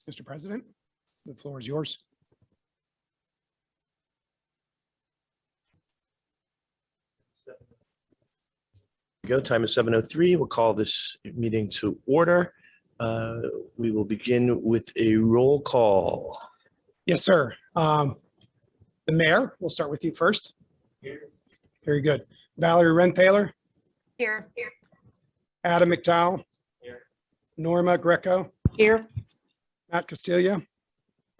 Mr. President, the floor is yours. Go. Time is 7:03. We'll call this meeting to order. We will begin with a roll call. Yes, sir. The mayor, we'll start with you first. Very good. Valerie Renthaler, Here. Adam McDowell, Here. Norma Greco, Here. Matt Castillo,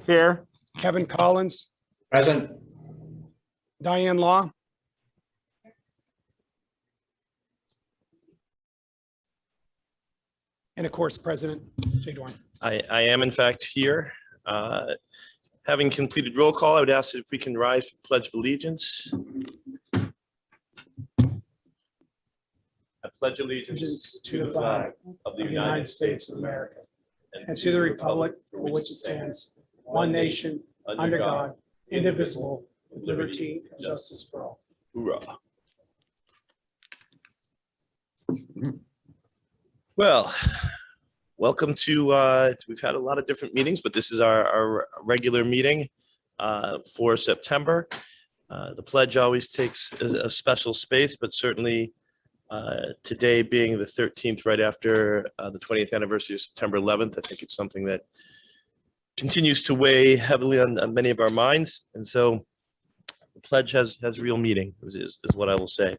Here. Kevin Collins, Present. Diane Law, and of course, President Jay Dorn. I am in fact here. Having completed roll call, I would ask if we can rise for the Pledge of Allegiance. I pledge allegiance to the flag of the United States of America And to the republic for which it stands, one nation, under God, indivisible, with liberty and justice for all. Hoorah. Well, welcome to, we've had a lot of different meetings, but this is our regular meeting for September. The pledge always takes a special space, but certainly today being the 13th, right after the 20th anniversary of September 11th, I think it's something that continues to weigh heavily on many of our minds. And so the pledge has real meaning, is what I will say.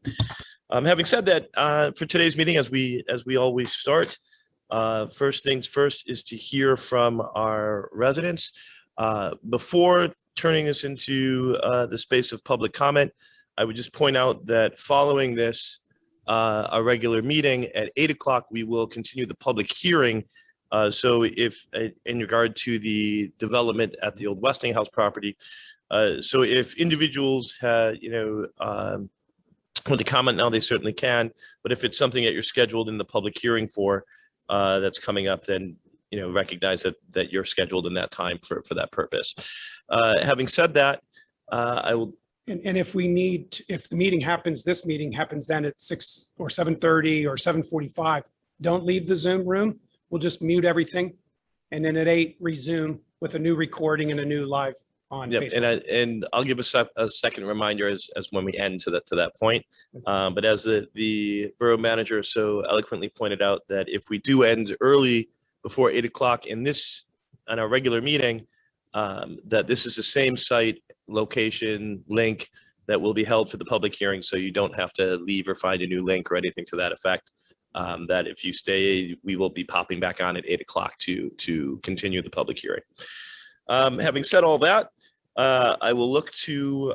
Having said that, for today's meeting, as we always start, first things first is to hear from our residents. Before turning this into the space of public comment, I would just point out that following this, a regular meeting at 8 o'clock, we will continue the public hearing. So if in regard to the development at the old Westinghouse property, so if individuals had, want to comment now, they certainly can. But if it's something that you're scheduled in the public hearing for that's coming up, then recognize that you're scheduled in that time for that purpose. Having said that, I will. And if we need, if the meeting happens, this meeting happens then at 6 or 7:30 or 7:45, don't leave the Zoom room. We'll just mute everything. And then at 8, resume with a new recording and a new live on Yep, Facebook. and I'll give a second reminder as when we end to that point. But as the borough manager so eloquently pointed out, that if we do end early before 8 o'clock on our regular meeting, that this is the same site, location, link that will be held for the public hearing. So you don't have to leave or find a new link or anything to that effect. That if you stay, we will be popping back on at 8 o'clock to continue the public hearing. Having said all that, I will look to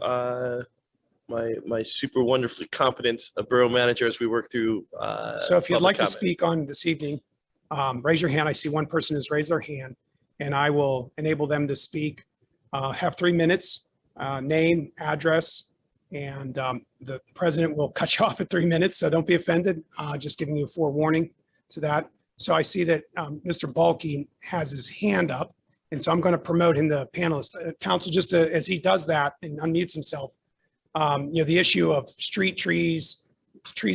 my super wonderfully competent borough manager as we work through. So if you'd public like to comment. speak on this evening, raise your hand. I see one person has raised their hand, and I will enable them to speak. Have 3 minutes, name, address, and the president will cut you off at 3 minutes, so don't be offended. Just giving you a forewarning to that. So I see that Mr. Balke has his hand up, and so I'm going to promote him to panelist. Council, just as he does that and unmutes himself, the issue of street trees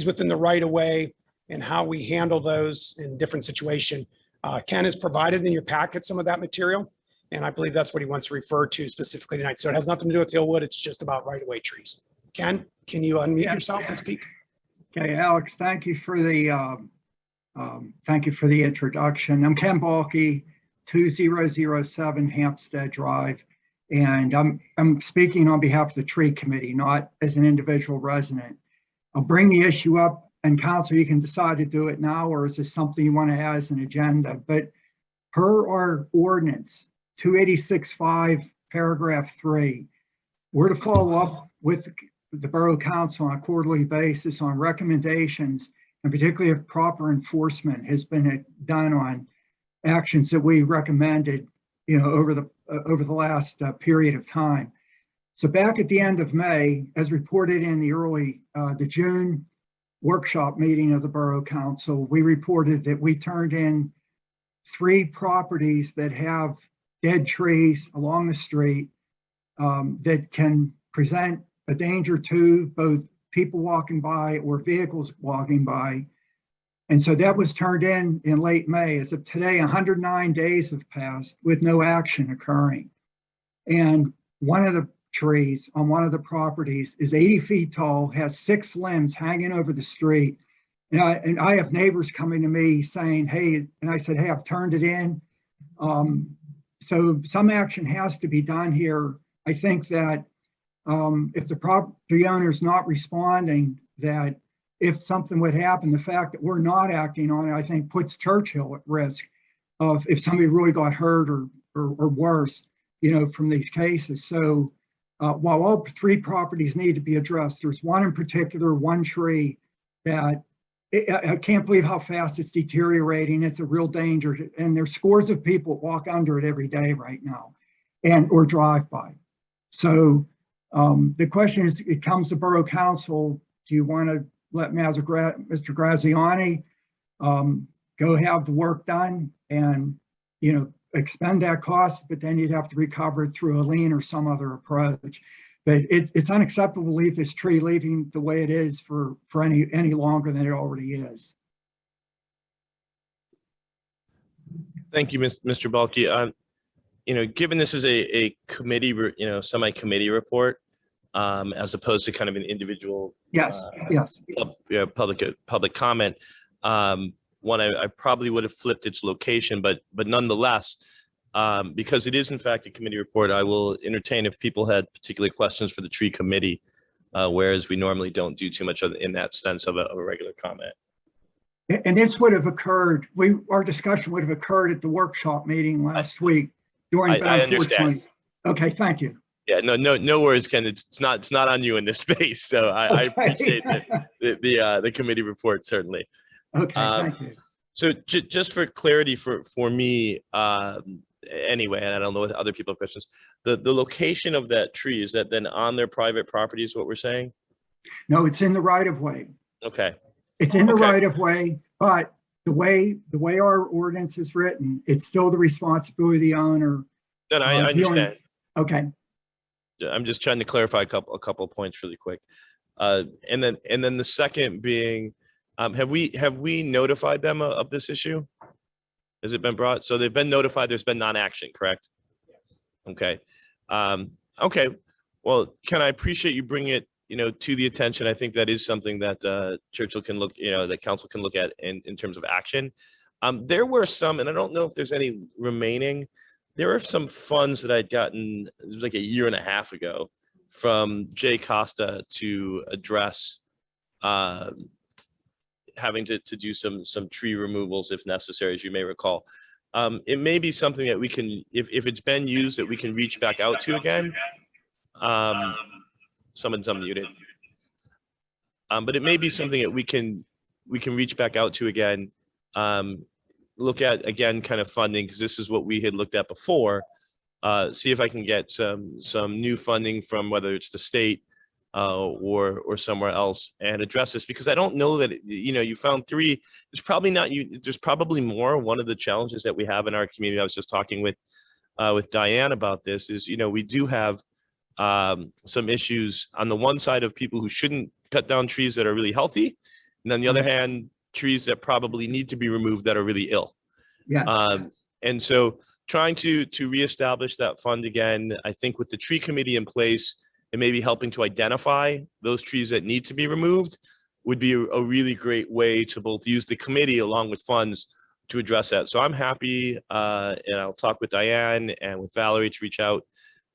within the right of way, and how we handle those in different situation. Ken has provided in your packet some of that material, and I believe that's what he wants to refer to specifically tonight. So it has nothing to do with Hillwood. It's just about right-of-way trees. Ken, can you unmute yourself and speak? Okay, Alex, thank you for the introduction. I'm Ken Balke, 2007 Hampstead Drive, and I'm speaking on behalf of the Tree Committee, not as an individual resident. I'll bring the issue up, and Council, you can decide to do it now, or is this something you want to add as an agenda? But per our ordinance, 286.5, paragraph 3, we're to follow up with the Borough Council on a quarterly basis on recommendations, and particularly if proper enforcement has been done on actions that we recommended, over the last period of time. So back at the end of May, as reported in the June workshop meeting of the Borough Council, we reported that we turned in 3 properties that have dead trees along the street that can present a danger to both people walking by or vehicles walking by. And so that was turned in late May. As of today, 109 days have passed with no action occurring. And one of the trees on one of the properties is 80 feet tall, has 6 limbs hanging over the street. And I have neighbors coming to me saying, hey, and I said, hey, I've turned it in. So some action has to be done here. I think that if the property owner is not responding, that if something would happen, the fact that we're not acting on it, I think puts Churchill at risk of if somebody really got hurt or worse, from these cases. So while all 3 properties need to be addressed, there's one in particular, one tree that I can't believe how fast it's deteriorating. It's a real danger. And there's scores of people walk under it every day right now or drive by. So the question is, it comes to Borough Council. Do you want to let Mr. Graziani go have the work done and, expend that cost, but then you'd have to recover it through a lien or some other approach. But it's unacceptable to leave this tree leaving the way it is for any longer than it already is. Thank you, Mr. Balke. Given this is a committee, semi-committee report, as opposed to kind of an individual Yes. public comment, one I probably would have flipped its location, but nonetheless, because it is in fact a committee report, I will entertain if people had particular questions for the tree committee, whereas we normally don't do too much in that sense of a regular comment. And this would have occurred, our discussion would have occurred at the workshop meeting last week during. I understand. Okay, thank you. Yeah, no worries, Ken. It's not on you in this space. So I appreciate the committee report, certainly. Okay, thank you. So just for clarity for me, anyway, and I don't know what other people have questions, the location of that tree, is that then on their private property is what we're saying? No, it's in the right of way. Okay. It's in the right of way, but the way our ordinance is written, it's still the responsibility of the owner. No, I understand. Okay. I'm just trying to clarify a couple points really quick. And then the second being, have we notified them of this issue? Has it been brought? So they've been notified. There's been non-action, correct? Yes. Okay. Okay. Well, Ken, I appreciate you bringing it, to the attention. I think that is something that Churchill can look, that council can look at in terms of action. There were some, and I don't know if there's any remaining. There are some funds that I'd gotten, it was like a year and a half ago, from Jay Costa to address having to do some tree removals if necessary, as you may recall. It may be something that we can, if it's been used, that we can reach back out to again. Someone's unmuted. But it may be something that we can reach back out to again. Look at again kind of funding, because this is what we had looked at before. See if I can get some new funding from whether it's the state or somewhere else and address this, because I don't know that you found 3. There's probably not you. There's probably more. One of the challenges that we have in our community, I was just talking with Diane about this, is we do have some issues on the one side of people who shouldn't cut down trees that are really healthy, and on the other hand, trees that probably need to be removed that are really ill. Yes. And so trying to reestablish that fund again, I think with the tree committee in place, and maybe helping to identify those trees that need to be removed would be a really great way to both use the committee along with funds to address that. So I'm happy, and I'll talk with Diane and with Valerie to reach out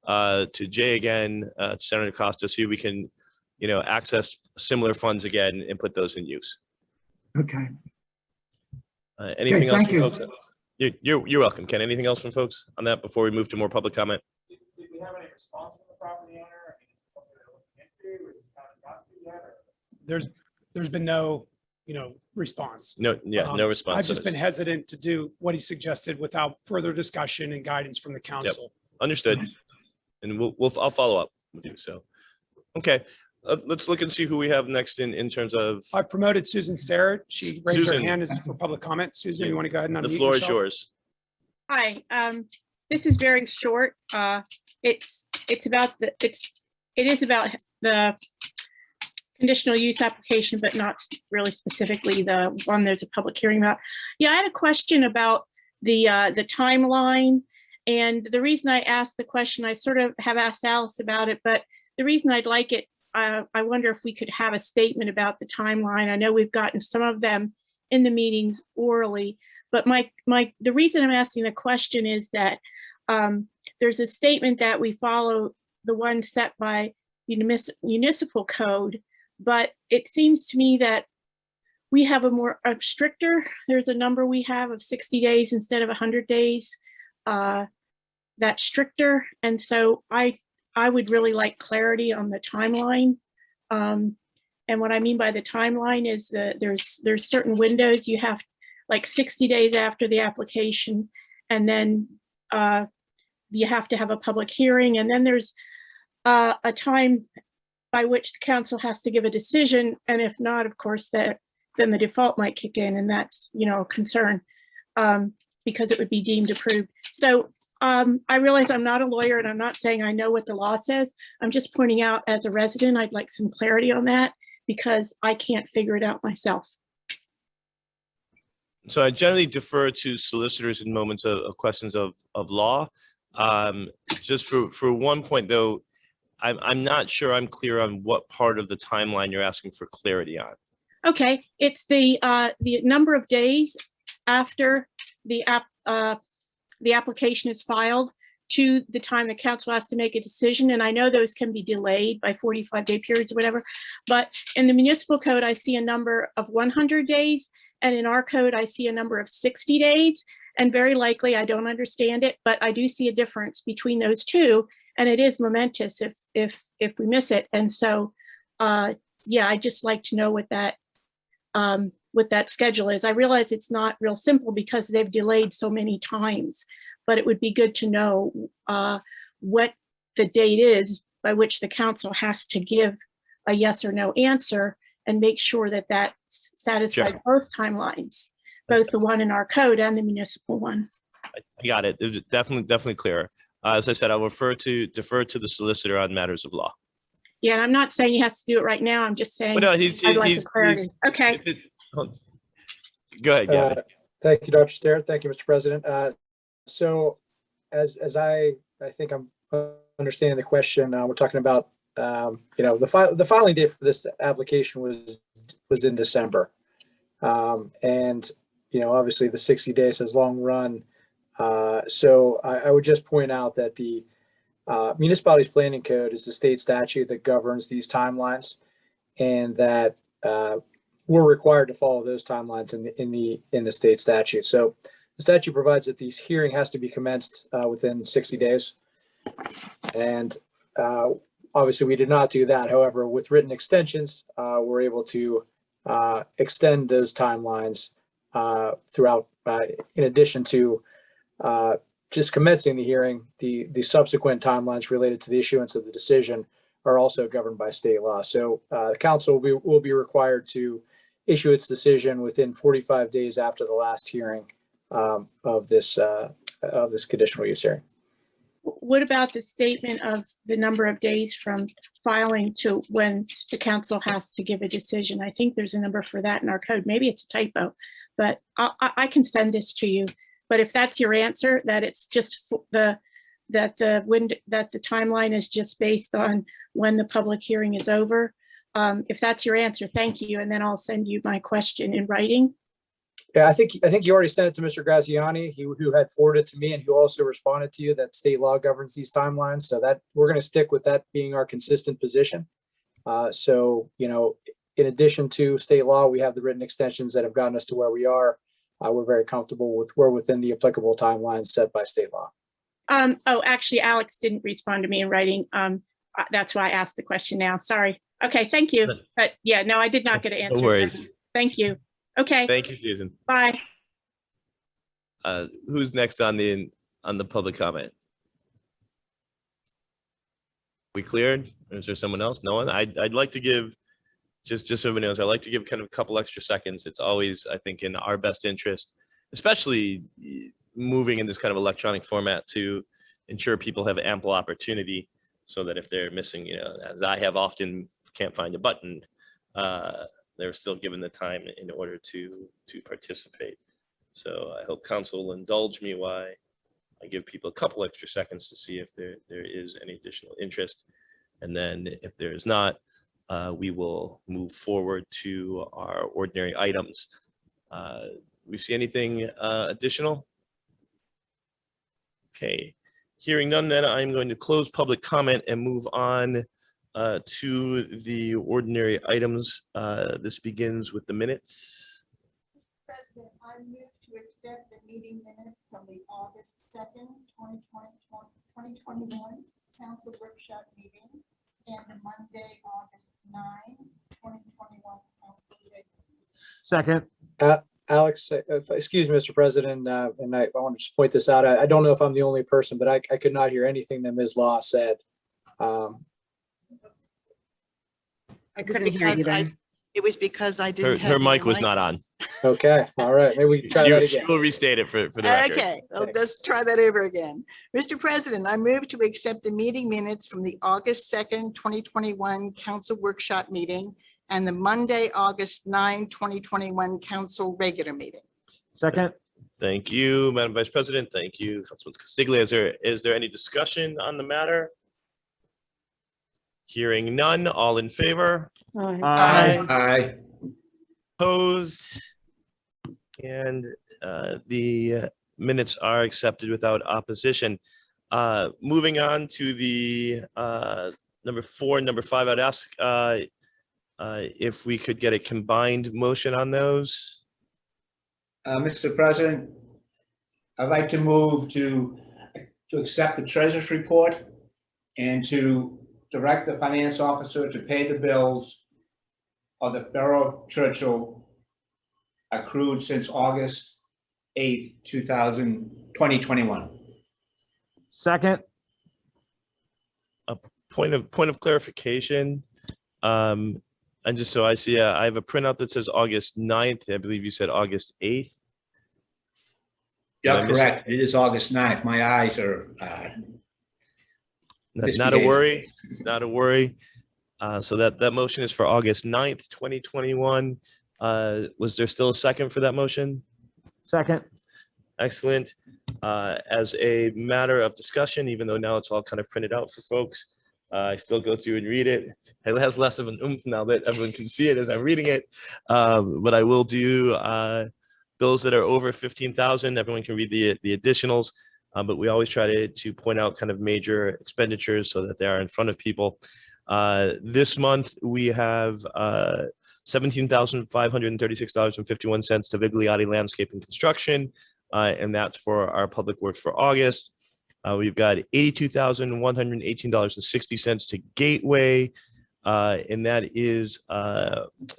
to Jay again, Senator Costa, see if we can, access similar funds again and put those in use. Okay. Anything else thank from folks? You're welcome, Ken. Anything else from folks on that before we move to more public comment? Did we have any response from the property owner? I mean, is it something they're looking into, or just kind of got to yet? Or? There's been no, response. No, no response. I've just been hesitant to do what he suggested without further discussion and guidance from the council. Understood. And I'll follow up with you. So, okay. Let's look and see who we have next in terms of. I promoted Susan Sarah. She raised Susan. her hand as for public comment. Susan, you want to go ahead and unmute The floor yourself? is yours. Hi, this is very short. It is about the conditional use application, but not really specifically the one there's a public hearing about. Yeah, I had a question about the timeline. And the reason I asked the question, I sort of have asked Alice about it, but the reason I'd like it, I wonder if we could have a statement about the timeline. I know we've gotten some of them in the meetings orally, but the reason I'm asking the question is that there's a statement that we follow the one set by municipal code, but it seems to me that we have a stricter, there's a number we have of 60 days instead of 100 days. That's stricter. And so I would really like clarity on the timeline. And what I mean by the timeline is that there's certain windows you have, like 60 days after the application, and then you have to have a public hearing. And then there's a time by which the council has to give a decision. And if not, of course, then the default might kick in, and that's, a concern because it would be deemed approved. So I realize I'm not a lawyer and I'm not saying I know what the law says. I'm just pointing out as a resident, I'd like some clarity on that because I can't figure it out myself. So I generally defer to solicitors in moments of questions of law. Just for one point though, I'm not sure I'm clear on what part of the timeline you're asking for clarity on. Okay, it's the number of days after the application is filed to the time the council has to make a decision. And I know those can be delayed by 45-day periods or whatever, but in the municipal code, I see a number of 100 days. And in our code, I see a number of 60 days. And very likely, I don't understand it, but I do see a difference between those two. And it is momentous if we miss it. And so, yeah, I'd just like to know what that schedule is. I realize it's not real simple because they've delayed so many times, but it would be good to know what the date is by which the council has to give a yes or no answer and make sure that that's satisfied both timelines, both the one in our code and the municipal one. I got it. It was definitely clearer. As I said, I'll defer to the solicitor on matters of law. Yeah, and I'm not saying he has to do it right now. I'm just saying But no, I'd like the clarity. Okay. Go ahead, Gavin. Thank you, Dr. Starrett. Thank you, Mr. President. So as I think I'm understanding the question, we're talking about, the filing date for this application was in December. And, obviously the 60 days has long run. So I would just point out that the Municipalities Planning Code is the state statute that governs these timelines, and that we're required to follow those timelines in the state statute. So the statute provides that this hearing has to be commenced within 60 days. And obviously we did not do that. However, with written extensions, we're able to extend those timelines throughout, in addition to just commencing the hearing. The subsequent timelines related to the issuance of the decision are also governed by state law. So the council will be required to issue its decision within 45 days after the last hearing of this conditional use hearing. What about the statement of the number of days from filing to when the council has to give a decision? I think there's a number for that in our code. Maybe it's a typo, but I can send this to you. But if that's your answer, that it's just that the timeline is just based on when the public hearing is over. If that's your answer, thank you. And then I'll send you my question in writing. Yeah, I think you already sent it to Mr. Graziani, who had forwarded to me, and who also responded to you that state law governs these timelines. So that we're going to stick with that being our consistent position. So, in addition to state law, we have the written extensions that have gotten us to where we are. We're very comfortable with we're within the applicable timelines set by state law. Oh, actually, Alex didn't respond to me in writing. That's why I asked the question now. Sorry. Okay, thank you. But yeah, no, I did not get an answer. No worries. Thank you. Okay. Thank you, Susan. Bye. Who's next on the public comment? We cleared? Or is there someone else? No one? I'd like to give, just so everyone knows, I'd like to give kind of a couple extra seconds. It's always, I think, in our best interest, especially moving in this kind of electronic format, to ensure people have ample opportunity, so that if they're missing, as I have often can't find a button, they're still given the time in order to participate. So I hope council will indulge me while I give people a couple extra seconds to see if there is any additional interest. And then if there is not, we will move forward to our ordinary items. We see anything additional? Okay, hearing none, then I'm going to close public comment and move on to the ordinary items. This begins with the minutes. Mr. President, I move to accept the meeting minutes from the August 2nd, 2021 council workshop meeting and the Monday, August 9, 2021 council meeting. Second. Alex, excuse me, Mr. President, and I want to just point this out. I don't know if I'm the only person, but I could not hear anything that Ms. Law said. I couldn't hear you then. It was because I didn't have. Her my mic was not on. Okay, all right, maybe we can try that She again. will restate it for the record. Okay, well, let's try that over again. Mr. President, I move to accept the meeting minutes from the August 2nd, 2021 council workshop meeting and the Monday, August 9, 2021 council regular meeting. Second. Thank you, Madam Vice President. Thank you, Councilman Castiglia. Is there any discussion on the matter? Hearing none, all in favor? Aye. Aye. Opposed? And the minutes are accepted without opposition. Moving on to the number 4 and number 5, I'd ask if we could get a combined motion on those. Mr. President, I'd like to move to accept the treasurer's report and to direct the finance officer to pay the bills of the Borough of Churchill accrued since August 8th, 2021. Second. Point of clarification. And just so I see, I have a printout that says August 9th. I believe you said August 8th. Yeah, Did I miss correct. It is August 9th. My eyes are, Not a worry, not a worry. So that motion is for August 9th, 2021. Was there still a second for that motion? Second. Excellent. As a matter of discussion, even though now it's all kind of printed out for folks, I still go through and read it. It has less of an oomph now that everyone can see it as I'm reading it. But I will do bills that are over 15,000. Everyone can read the additionals. But we always try to point out kind of major expenditures so that they are in front of people. This month we have $17,536.51 to Vigliotti Landscape and Construction, and that's for our public works for August. We've got $82,118.60 to Gateway, and that is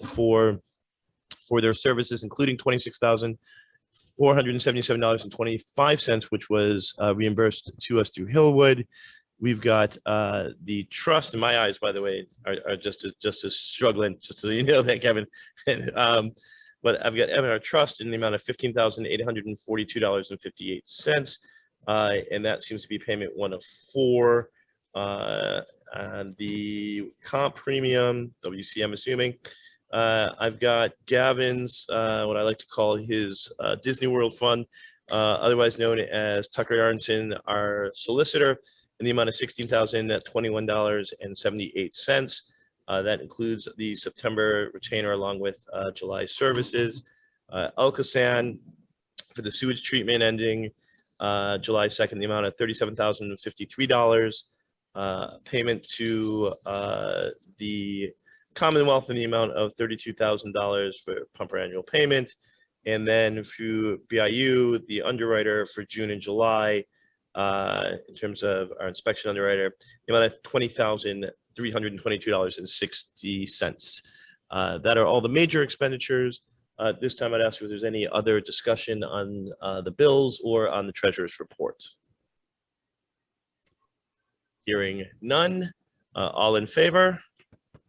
for their services, including $26,477.25, which was reimbursed to us through Hillwood. We've got the trust, in my eyes, by the way, are just as struggling, just so you know that, Kevin. But I've got our trust in the amount of $15,842.58. And that seems to be payment 1 of 4. And the comp premium, WC, I'm assuming. I've got Gavin's, what I like to call his Disney World Fund, otherwise known as Tucker Aronson, our solicitor, in the amount of $16,021.78. That includes the September retainer along with July services. Elkasan for the sewage treatment ending July 2nd, the amount of $37,053. Payment to the Commonwealth in the amount of $32,000 for pumper annual payment. And then through BIU, the underwriter for June and July, in terms of our inspection underwriter, the amount of $20,322.60. That are all the major expenditures. This time I'd ask if there's any other discussion on the bills or on the treasurer's report. Hearing none, all in favor?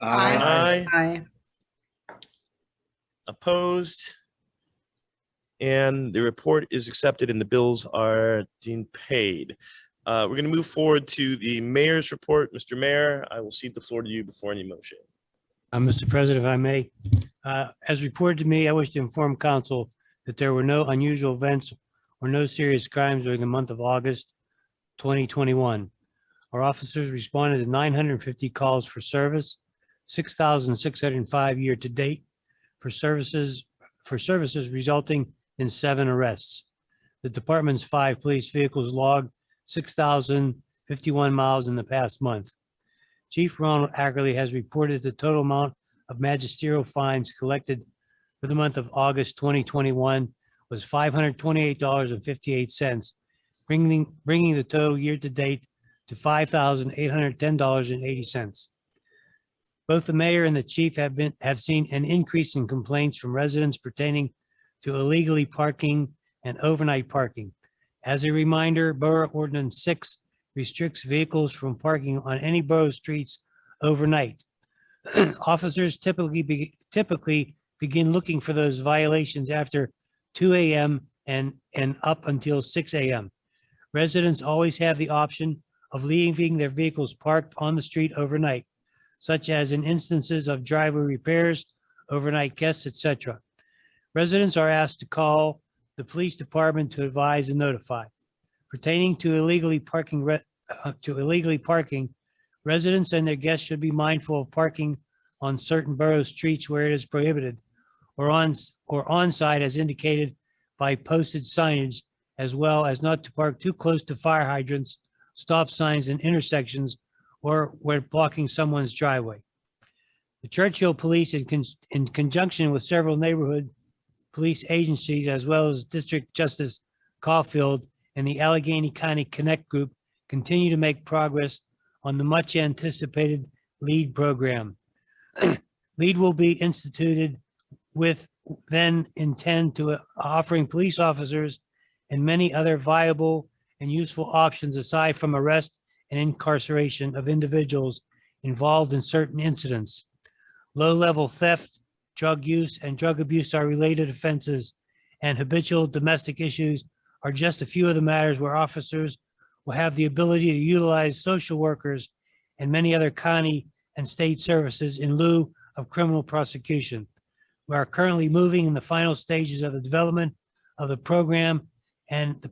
Aye. Aye. Opposed? And the report is accepted and the bills are deemed paid. We're going to move forward to the mayor's report. Mr. Mayor, I will cede the floor to you before any motion. Mr. President, if I may, as reported to me, I wish to inform council that there were no unusual events or no serious crimes during the month of August 2021. Our officers responded to 950 calls for service, 6,605 year to date for services resulting in 7 arrests. The department's 5 police vehicles logged 6,051 miles in the past month. Chief Ronald Ackerley has reported the total amount of magisterial fines collected for the month of August 2021 was $528.58, bringing the total year to date to $5,810.80. Both the mayor and the chief have seen an increase in complaints from residents pertaining to illegally parking and overnight parking. As a reminder, Borough Ordinance 6 restricts vehicles from parking on any borough streets overnight. Officers typically begin looking for those violations after 2 a.m. and up until 6 a.m. Residents always have the option of leaving their vehicles parked on the street overnight, such as in instances of driveway repairs, overnight guests, etc. Residents are asked to call the police department to advise and notify. Pertaining to illegally parking, residents and their guests should be mindful of parking on certain borough streets where it is prohibited or on-site as indicated by posted signage, as well as not to park too close to fire hydrants, stop signs and intersections, or where blocking someone's driveway. The Churchill Police, in conjunction with several neighborhood police agencies, as well as District Justice Caulfield and the Allegheny County Connect Group, continue to make progress on the much anticipated LEAD program. LEAD will be instituted with then intend to offering police officers and many other viable and useful options aside from arrest and incarceration of individuals involved in certain incidents. Low-level theft, drug use, and drug abuse are related offenses, and habitual domestic issues are just a few of the matters where officers will have the ability to utilize social workers and many other county and state services in lieu of criminal prosecution. We are currently moving in the final stages of the development of the program and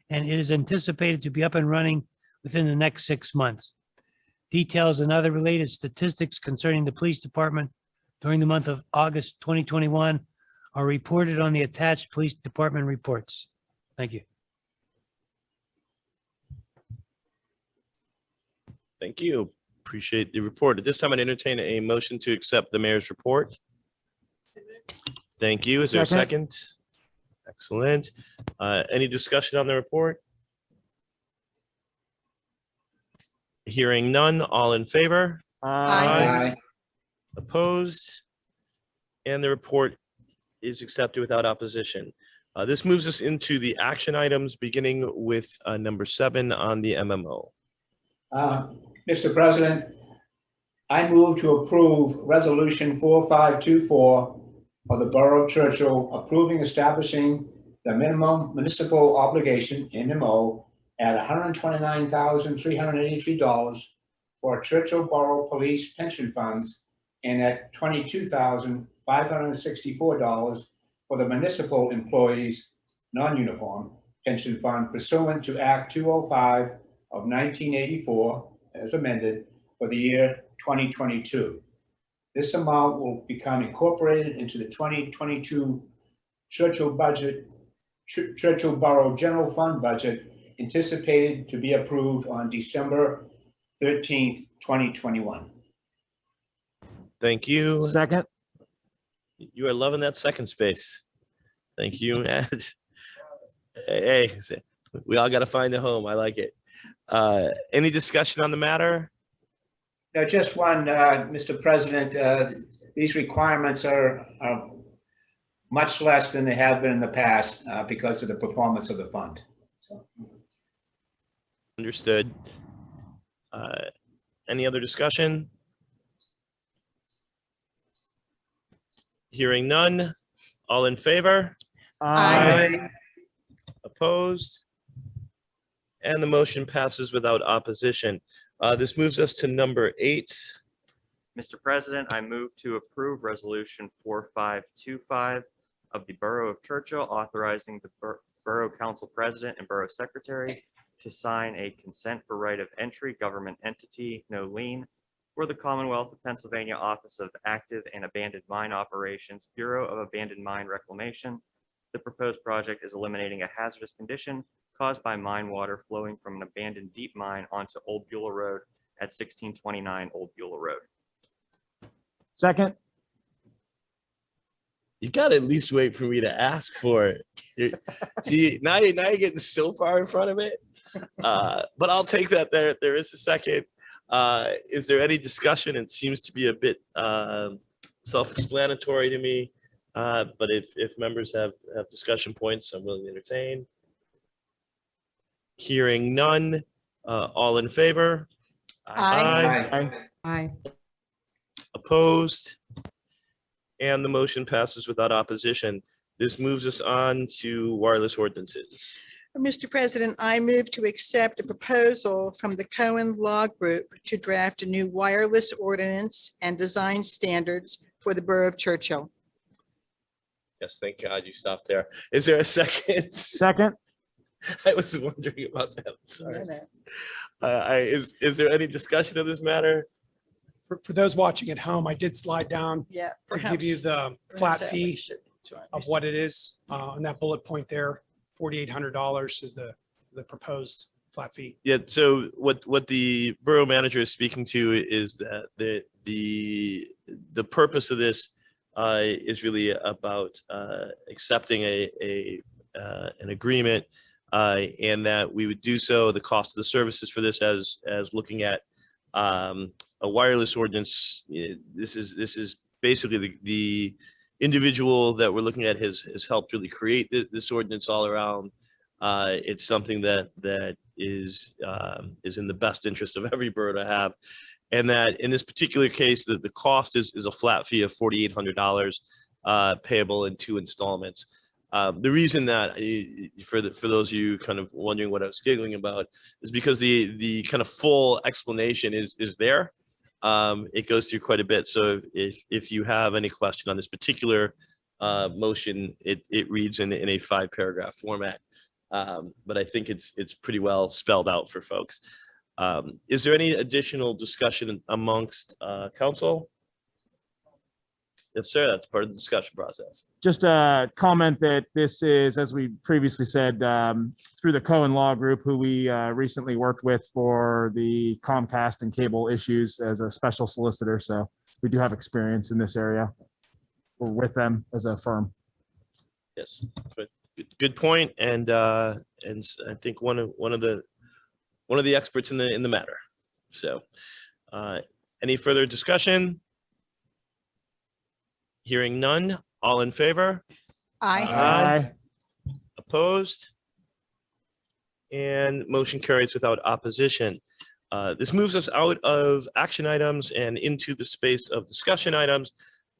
and it is anticipated to be up and running within the next 6 months. Details and other related statistics concerning the police department during the month of August 2021 are reported on the attached police department reports. Thank you. Thank you. Appreciate the report. At this time, I'd entertain a motion to accept the mayor's report. Thank you. Is there a second? Excellent. Any discussion on the report? Hearing none, all in favor? Aye. Opposed? And the report is accepted without opposition. This moves us into the action items, beginning with number 7 on the MMO. Mr. President, I move to approve Resolution 4524 of the Borough of Churchill approving establishing the minimum municipal obligation, MMO, at $129,383 for Churchill Borough Police pension funds and at $22,564 for the municipal employees non-uniform pension fund pursuant to Act 205 of 1984 as amended for the year 2022. This amount will become incorporated into the 2022 Churchill Borough General Fund budget anticipated to be approved on December 13th, 2021. Thank you. Second. You are loving that second space. Thank you, Ed. Hey, we all got to find a home. I like it. Any discussion on the matter? Now, just one, Mr. President, these requirements are much less than they have been in the past because of the performance of the fund. So. Understood. Any other discussion? Hearing none. All in favor? Aye. Opposed? And the motion passes without opposition. This moves us to number 8 Mr. President, I move to approve Resolution 4525 of the Borough of Churchill authorizing the Borough Council President and Borough Secretary to sign a consent for right of entry government entity, no lien, for the Commonwealth of Pennsylvania Office of Active and Abandoned Mine Operations, Bureau of Abandoned Mine Reclamation. The proposed project is eliminating a hazardous condition caused by mine water flowing from an abandoned deep mine onto Old Beulah Road at 1629 Old Beulah Road. Second. You gotta at least wait for me to ask for it. See, now you're getting so far in front of it. But I'll take that. There is a second. Is there any discussion? It seems to be a bit self-explanatory to me. But if members have discussion points, I'm willing to entertain. Hearing none, all in favor? Aye. Aye. Opposed? And the motion passes without opposition. This moves us on to wireless ordinances. Mr. President, I move to accept a proposal from the Cohen Law Group to draft a new wireless ordinance and design standards for the Borough of Churchill. Yes, thank God you stopped there. Is there a second? Second. I was wondering about that. I'm sorry. Is there any discussion of this matter? For those watching at home, I did slide down Yeah. to give you the flat fee of what it is on that bullet point there. $4,800 is the proposed flat fee. Yeah, so what the borough manager is speaking to is that the purpose of this is really about accepting an agreement and that we would do so, the cost of the services for this as looking at a wireless ordinance. This is basically the individual that we're looking at has helped really create this ordinance all around. It's something that is in the best interest of every borough to have. And that in this particular case, the cost is a flat fee of $4,800 payable in 2 installments. The reason that for those of you kind of wondering what I was giggling about is because the kind of full explanation is there. It goes through quite a bit. So if you have any question on this particular motion, it reads in a 5-paragraph format. But I think it's pretty well spelled out for folks. Is there any additional discussion amongst council? Yes, sir. That's part of the discussion process. Just a comment that this is, as we previously said, through the Cohen Law Group, who we recently worked with for the Comcast and cable issues as a special solicitor. So we do have experience in this area. We're with them as a firm. Yes, good point. And I think one of the experts in the matter. So any further discussion? Hearing none, all in favor? Aye. Opposed? And motion carries without opposition. This moves us out of action items and into the space of discussion items.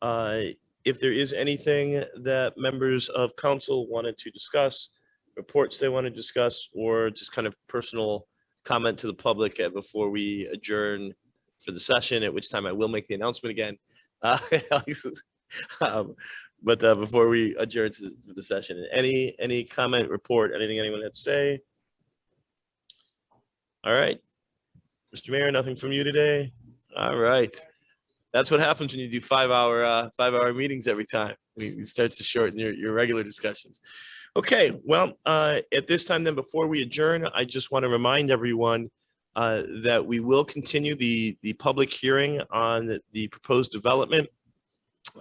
If there is anything that members of council wanted to discuss, reports they want to discuss, or just kind of personal comment to the public before we adjourn for the session, at which time I will make the announcement again. But before we adjourn to the session, any comment, report, anything anyone had to say? All right, Mr. Mayor, nothing from you today. All right, that's what happens when you do 5-hour meetings every time. It starts to shorten your regular discussions. Okay, well, at this time then, before we adjourn, I just want to remind everyone that we will continue the public hearing on the proposed development.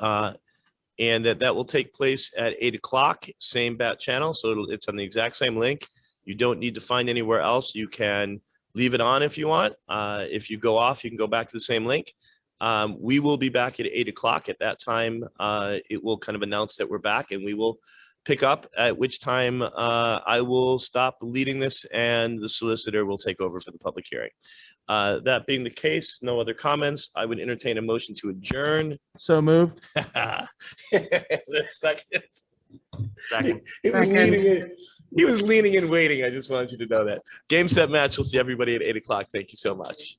And that will take place at 8 o'clock, same bat channel. So it's on the exact same link. You don't need to find anywhere else. You can leave it on if you want. If you go off, you can go back to the same link. We will be back at 8 o'clock. At that time, it will kind of announce that we're back, and we will pick up, at which time I will stop leading this and the solicitor will take over for the public hearing. That being the case, no other comments. I would entertain a motion to adjourn. So moved. Second. Second. He was leaning in waiting. I just wanted you to know that. Game, set, match. We'll see everybody at 8 o'clock. Thank you so much.